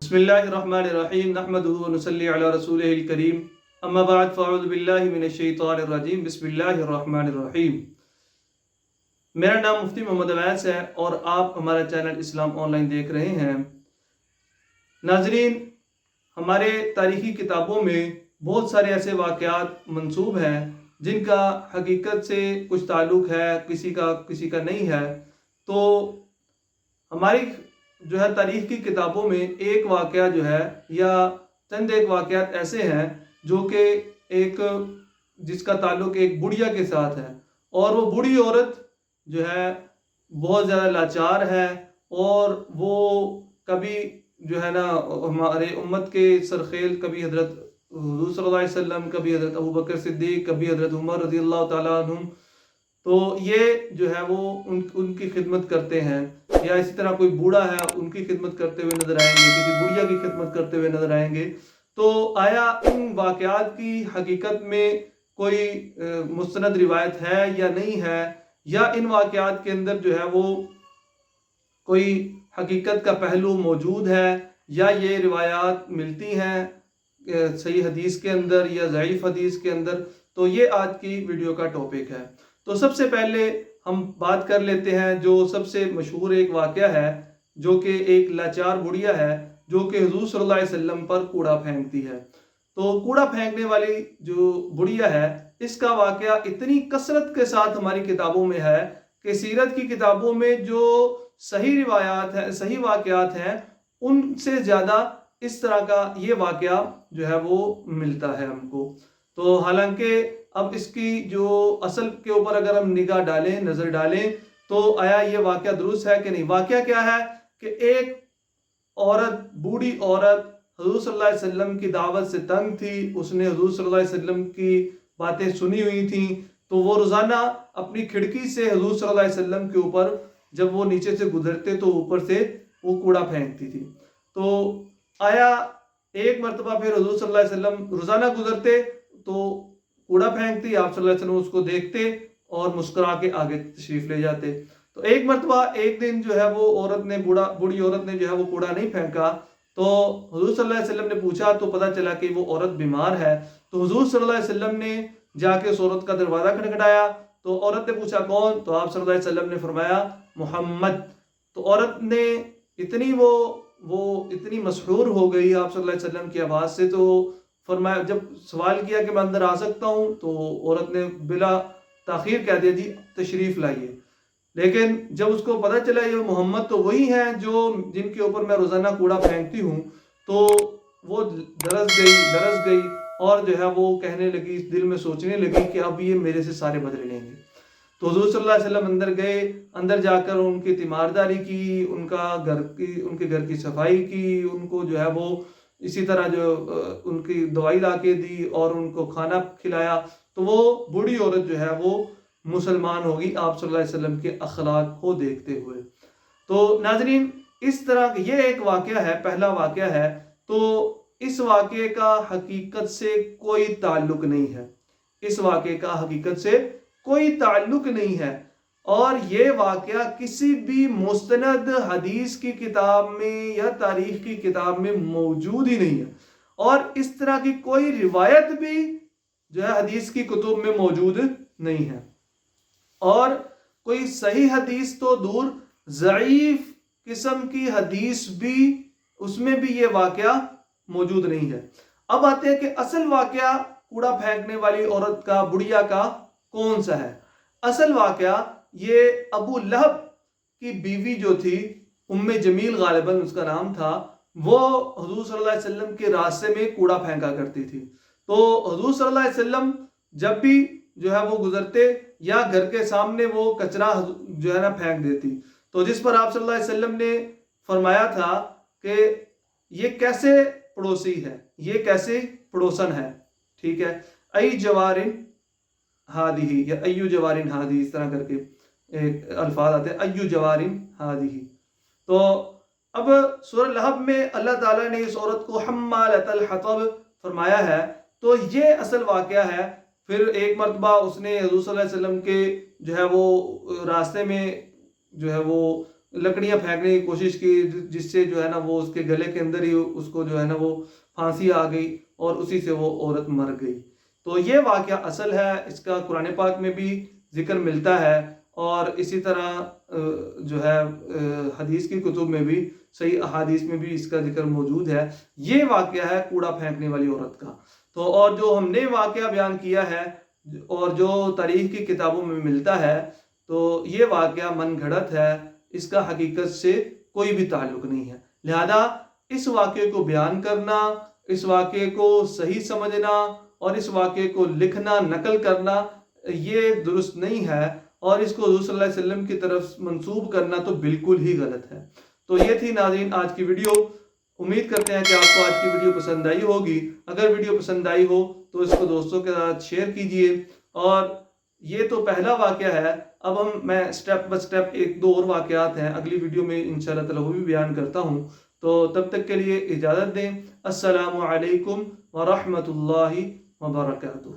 بسم اللہ الرحمن الرحیم نحمدہ و نصلی علی رسولہ الکریم اما بعد فاعوذ باللہ من الشیطان الرجیم بسم اللہ الرحمن الرحیم۔ میرا نام مفتی محمد اویس ہے اور آپ ہمارا چینل اسلام آن لائن دیکھ رہے ہیں۔ ناظرین، ہمارے تاریخی کتابوں میں بہت سارے ایسے واقعات منسوب ہیں جن کا حقیقت سے کچھ تعلق ہے، کسی کا نہیں ہے۔ تو ہماری تاریخ کی کتابوں میں ایک واقعہ یا چند ایک واقعات ایسے ہیں جو کہ جس کا تعلق ایک بڑھیا کے ساتھ ہے، اور وہ بوڑھی عورت بہت زیادہ لاچار ہے، اور وہ کبھی ہمارے امت کے سرخیل، کبھی حضرت حضور صلی اللہ علیہ وسلم، کبھی حضرت ابوبکر صدیق، کبھی حضرت عمر رضی اللہ تعالیٰ عنہ، تو یہ وہ ان کی خدمت کرتے ہیں، یا اسی طرح کوئی بوڑھا ہے ان کی خدمت کرتے ہوئے نظر آئیں گے، کسی بڑھیا کی خدمت کرتے ہوئے نظر آئیں گے۔ تو آیا ان واقعات کی حقیقت میں کوئی مستند روایت ہے یا نہیں ہے، یا ان واقعات کے اندر وہ کوئی حقیقت کا پہلو موجود ہے، یا یہ روایات ملتی ہیں صحیح حدیث کے اندر یا ضعیف حدیث کے اندر؟ تو یہ آج کی ویڈیو کا ٹاپک ہے۔ تو سب سے پہلے ہم بات کر لیتے ہیں جو سب سے مشہور ایک واقعہ ہے، جو کہ ایک لاچار بڑھیا ہے جو کہ حضور صلی اللہ علیہ وسلم پر کوڑا پھینکتی ہے۔ تو کوڑا پھینکنے والی جو بڑھیا ہے، اس کا واقعہ اتنی کثرت کے ساتھ ہماری کتابوں میں ہے کہ سیرت کی کتابوں میں جو صحیح روایات ہیں، صحیح واقعات ہیں، ان سے زیادہ اس طرح کا یہ واقعہ وہ ملتا ہے ہم کو۔ تو حالانکہ اب اس کی جو اصل کے اوپر اگر ہم نظر ڈالیں تو آیا یہ واقعہ درست ہے کہ نہیں؟ واقعہ کیا ہے کہ ایک عورت، بوڑھی عورت، حضور صلی اللہ علیہ وسلم کی دعوت سے تنگ تھی، اس نے حضور صلی اللہ علیہ وسلم کی باتیں سنی ہوئی تھیں، تو وہ روزانہ اپنی کھڑکی سے حضور صلی اللہ علیہ وسلم کے اوپر جب وہ نیچے سے گزرتے تو اوپر سے وہ کوڑا پھینکتی تھی۔ تو آیا ایک مرتبہ پھر حضور صلی اللہ علیہ وسلم روزانہ گزرتے تو کوڑا پھینکتی، آپ صلی اللہ علیہ وسلم اس کو دیکھتے اور مسکرا کے آگے تشریف لے جاتے۔ تو ایک مرتبہ ایک دن وہ بوڑھی عورت نے وہ کوڑا نہیں پھینکا، تو حضور صلی اللہ علیہ وسلم نے پوچھا تو پتہ چلا کہ وہ عورت بیمار ہے۔ تو حضور صلی اللہ علیہ وسلم نے جا کے اس عورت کا دروازہ کھٹکھٹایا، تو عورت نے پوچھا کون؟ تو آپ صلی اللہ علیہ وسلم نے فرمایا محمد۔ تو عورت نے اتنی مسحور ہو گئی آپ صلی اللہ علیہ وسلم کی آواز سے، تو فرمایا، جب سوال کیا کہ میں اندر آ سکتا ہوں، تو عورت نے بلا تاخیر کہہ دیا جی تشریف لائیے۔ لیکن جب اس کو پتہ چلا یہ محمد تو وہی ہیں جن کے اوپر میں روزانہ کوڑا پھینکتی ہوں، تو وہ درس گئی اور وہ کہنے لگی، دل میں سوچنے لگی کہ اب یہ میرے سے سارے بدلے لیں گے۔ تو حضور صلی اللہ علیہ وسلم اندر گئے، اندر جا کر ان کی تیمارداری کی، ان کے گھر کی صفائی کی، ان کو وہ اسی طرح ان کی دوائی لا کے دی اور ان کو کھانا کھلایا۔ تو وہ بوڑھی عورت وہ مسلمان ہوگی آپ صلی اللہ علیہ وسلم کے اخلاق کو دیکھتے ہوئے۔ تو ناظرین، اس طرح یہ ایک واقعہ ہے، پہلا واقعہ ہے۔ تو اس واقعے کا حقیقت سے کوئی تعلق نہیں ہے، اس واقعے کا حقیقت سے کوئی تعلق نہیں ہے، اور یہ واقعہ کسی بھی مستند حدیث کی کتاب میں یا تاریخ کی کتاب میں موجود ہی نہیں ہے، اور اس طرح کی کوئی روایت بھی حدیث کی کتب میں موجود نہیں ہے، اور کوئی صحیح حدیث تو دور، ضعیف قسم کی حدیث بھی، اس میں بھی یہ واقعہ موجود نہیں ہے۔ اب آتے ہیں کہ اصل واقعہ کوڑا پھینکنے والی عورت کا، بڑھیا کا کون سا ہے؟ اصل واقعہ یہ ابو لہب کی بیوی جو تھی، ام جمیل غالباً اس کا نام تھا، وہ حضور صلی اللہ علیہ وسلم کے راستے میں کوڑا پھینکا کرتی تھی۔ تو حضور صلی اللہ علیہ وسلم جب بھی وہ گزرتے، یا گھر کے سامنے وہ کچرا پھینک دیتی، تو جس پر آپ صلی اللہ علیہ وسلم نے فرمایا تھا کہ یہ کیسے پڑوسی ہے، یہ کیسے پڑوسن ہے، ٹھیک ہے، ای جوارن ہادی یا ایو جوارن ہادی، اس طرح کر کے ایک الفاظ آتے ہیں، ایو جوارن ہادی۔ تو اب سورہ لہب میں اللہ تعالیٰ نے اس عورت کو حمالۃ الحطب فرمایا ہے، تو یہ اصل واقعہ ہے۔ پھر ایک مرتبہ اس نے حضور صلی اللہ علیہ وسلم کے وہ راستے میں وہ لکڑیاں پھینکنے کی کوشش کی، جس سے جو ہے نا وہ اس کے گلے کے اندر ہی اس کو جو ہے نا وہ پھانسی آ گئی اور اسی سے وہ عورت مر گئی۔ تو یہ واقعہ اصل ہے، اس کا قرآن پاک میں بھی ذکر ملتا ہے، اور اسی طرح جو ہے حدیث کی کتب میں بھی، صحیح احادیث میں بھی اس کا ذکر موجود ہے۔ یہ واقعہ ہے کوڑا پھینکنے والی عورت کا۔ تو اور جو ہم نے واقعہ بیان کیا ہے اور جو تاریخ کی کتابوں میں ملتا ہے، تو یہ واقعہ من گھڑت ہے، اس کا حقیقت سے کوئی بھی تعلق نہیں ہے۔ لہذا اس واقعے کو بیان کرنا، اس واقعے کو صحیح سمجھنا اور اس واقعے کو لکھنا، نقل کرنا، یہ درست نہیں ہے، اور اس کو حضور صلی اللہ علیہ وسلم کی طرف منسوب کرنا تو بالکل ہی غلط ہے۔ تو یہ تھی ناظرین آج کی ویڈیو۔ امید کرتے ہیں کہ آپ کو آج کی ویڈیو پسند آئی ہوگی۔ اگر ویڈیو پسند آئی ہو تو اس کو دوستوں کے ساتھ شیئر کیجئے، اور یہ تو پہلا واقعہ ہے۔ اب میں سٹیپ بائی سٹیپ ایک دو اور واقعات ہیں اگلی ویڈیو میں انشاءاللہ تعالی وہ بھی بیان کرتا ہوں۔ تو تب تک کے لیے اجازت دیں۔ السلام علیکم ورحمۃ اللہ وبرکاتہ۔